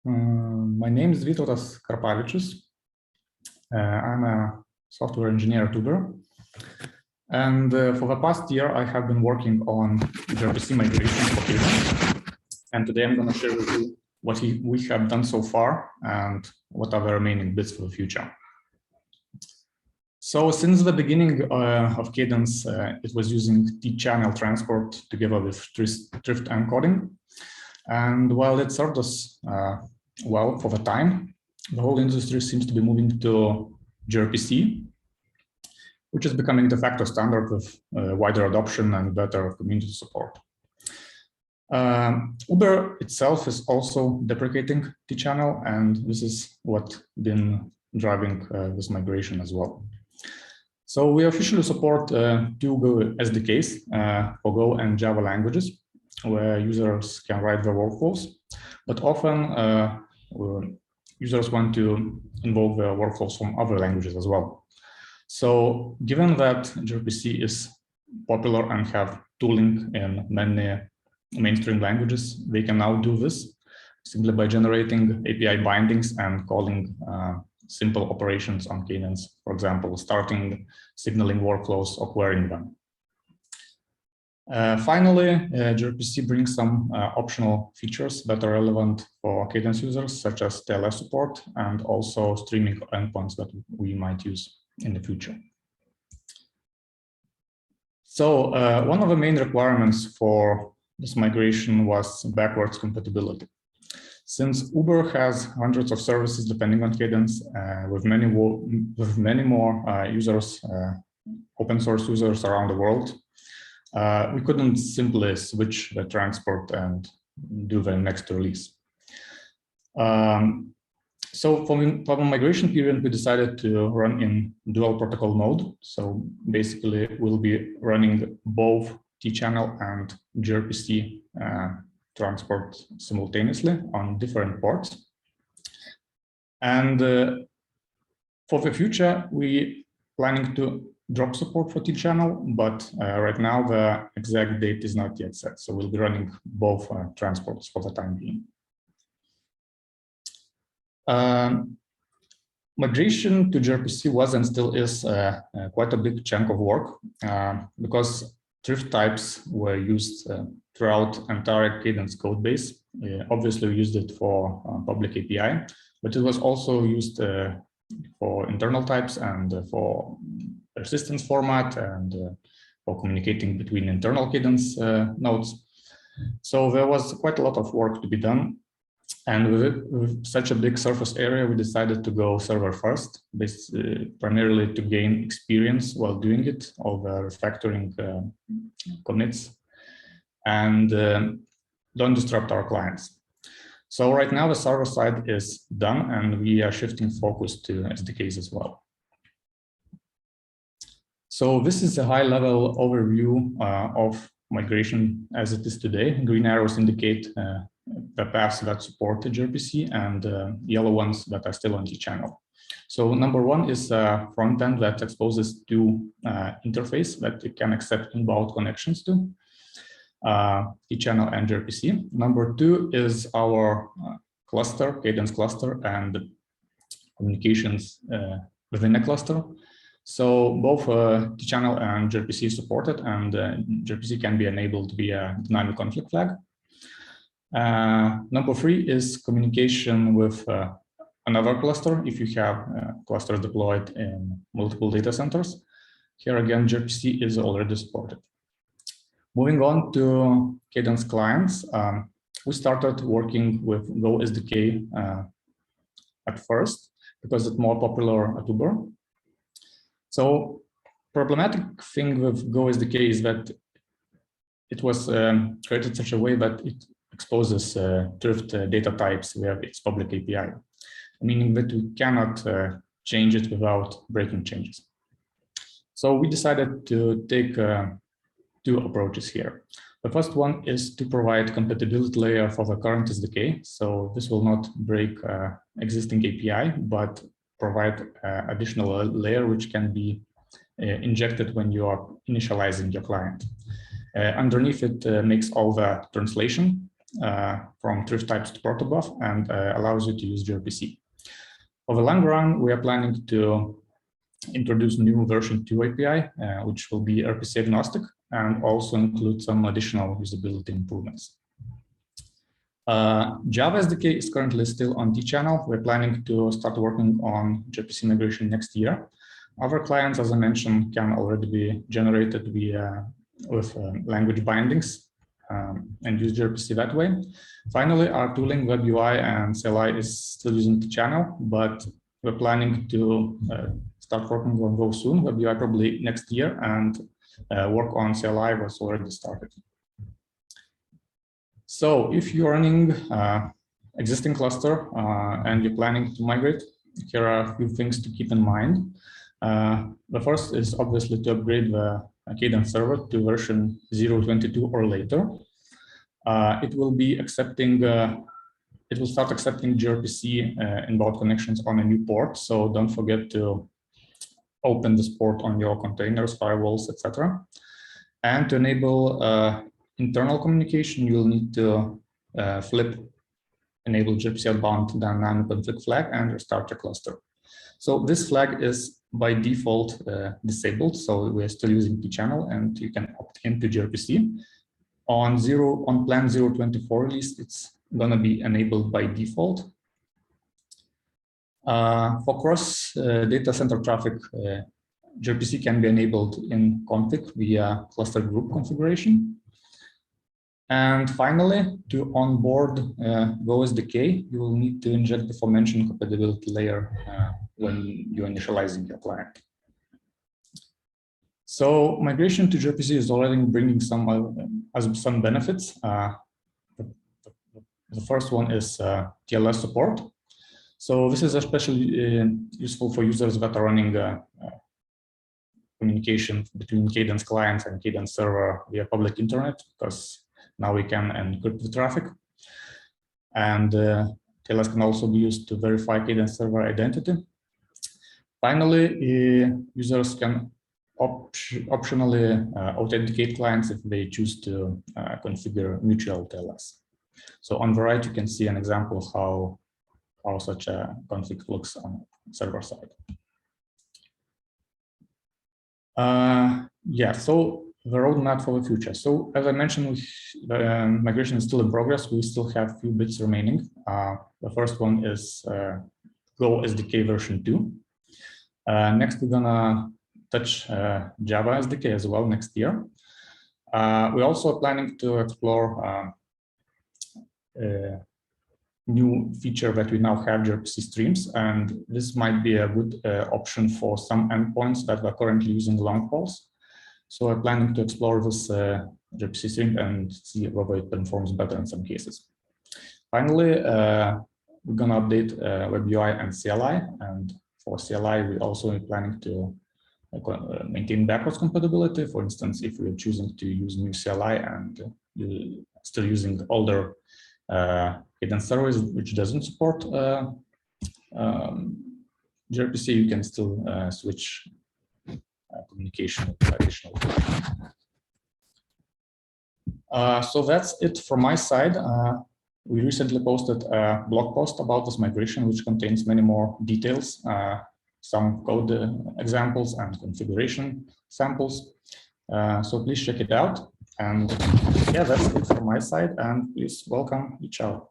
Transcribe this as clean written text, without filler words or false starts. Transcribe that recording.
My name is Vytautas Karpavičius. I'm a software engineer at Uber. And for the past year, I have been working on gRPC migration for Cadence. And today I'm going to share with you what we have done so far and what are the remaining bits for the future. So since the beginning of Cadence, it was using T-channel transport together with drift encoding. And while it served us well for the time, the whole industry seems to be moving to gRPC, which is becoming de facto standard with wider adoption and better community support. Uber itself is also deprecating T-channel, and this is what's been driving this migration as well. So we officially support two Go SDKs for Go and Java languages, where users can write their workflows, but often users want to invoke their workflows from other languages as well. So given that gRPC is popular and have tooling in many mainstream languages, they can now do this simply by generating API bindings and calling simple operations on Cadence, for example, starting signaling workflows or querying them. Finally, gRPC brings some optional features that are relevant for Cadence users, such as TLS support and also streaming endpoints that we might use in the future. So one of the main requirements for this migration was backwards compatibility. Since Uber has hundreds of services depending on Cadence, with many more users, open source users around the world, we couldn't simply switch the transport and do the next release. So for the migration period, we decided to run in dual protocol mode. So basically, we'll be running both T-channel and gRPC transport simultaneously on different ports. And for the future, we planning to drop support for T-channel, but right now the exact date is not yet set. So we'll be running both transports for the time being. Migration to gRPC was and still is quite a big chunk of work because drift types were used throughout entire Cadence code base. Obviously, we used it for public API, but it was also used for internal types and for persistence format and for communicating between internal Cadence nodes. So there was quite a lot of work to be done. And with such a big surface area, we decided to go server first, primarily to gain experience while doing it, all the refactoring commits, and don't disrupt our clients. So right now the server side is done, and we are shifting focus to SDKs as well. So this is a high-level overview of migration as it is today. Green arrows indicate the paths that support the gRPC, and yellow ones that are still on T-channel. So number one is a front end that exposes to interface that it can accept inbound connections to T-channel and gRPC. Number two is our cluster, Cadence cluster, and communications within a cluster. So both T-channel and gRPC supported, and gRPC can be enabled via dynamic conflict flag. Number three is communication with another cluster if you have clusters deployed in multiple data centers. Here again, gRPC is already supported. Moving on to Cadence clients, we started working with Go SDK at first because it's more popular at Uber. So problematic thing with Go SDK is that it was created such a way that it exposes drift data types via its public API, meaning that we cannot change it without breaking changes. So we decided to take two approaches here. The first one is to provide compatibility layer for the current SDK. So this will not break existing API, but provide additional layer which can be injected when you are initializing your client. Underneath it makes all the translation from thrift types to protobuf and allows you to use gRPC. For the long run, we are planning to introduce new version 2 API, which will be RPC agnostic and also include some additional usability improvements. Java SDK is currently still on T-channel. We're planning to start working on gRPC migration next year. Other clients, as I mentioned, can already be generated with language bindings and use gRPC that way. Finally, our tooling, Web UI and CLI is still using T-channel, but we're planning to start working on those soon. Web UI probably next year, and work on CLI was already started. So if you're running existing cluster and you're planning to migrate, here are a few things to keep in mind. The first is obviously to upgrade the Cadence server to version 0.22 or later. It will be accepting, it will start accepting gRPC inbound connections on a new port. So don't forget to open this port on your containers, firewalls, etc. And to enable internal communication, you'll need to enable gRPC outbound dynamic config flag and restart your cluster. So this flag is by default disabled, so we're still using T-channel, and you can opt into gRPC. On plan 0.24 release, it's gonna be enabled by default. For cross data center traffic, gRPC can be enabled in config via cluster group configuration. And finally, to onboard Go SDK, you will need to inject the aforementioned compatibility layer when you're initializing your client. So migration to gRPC is already bringing some benefits. The first one is TLS support. So this is especially useful for users that are running communication between Cadence clients and Cadence server via public internet, because now we can encrypt the traffic. And TLS can also be used to verify Cadence server identity. Finally, users can optionally authenticate clients if they choose to configure mutual TLS. So on the right, you can see an example of how such a config looks on server side. Yeah, so the roadmap for the future. So as I mentioned, the migration is still in progress. We still have a few bits remaining. The first one is Go SDK version 2. Next, we're gonna touch Java SDK as well next year. We're also planning to explore a new feature that we now have, gRPC streams, and this might be a good option for some endpoints that are currently using long calls. So we're planning to explore this gRPC stream and see whether it performs better in some cases. Finally, we're gonna update Web UI and CLI, and for CLI, we're also planning to maintain backwards compatibility. For instance, if we're choosing to use new CLI and still using older Cadence service which doesn't support gRPC, you can still switch communication with additional. So that's it from my side. We recently posted a blog post about this migration, which contains many more details, some code examples and configuration samples. So please check it out. And yeah, that's it from my side. And please welcome each other.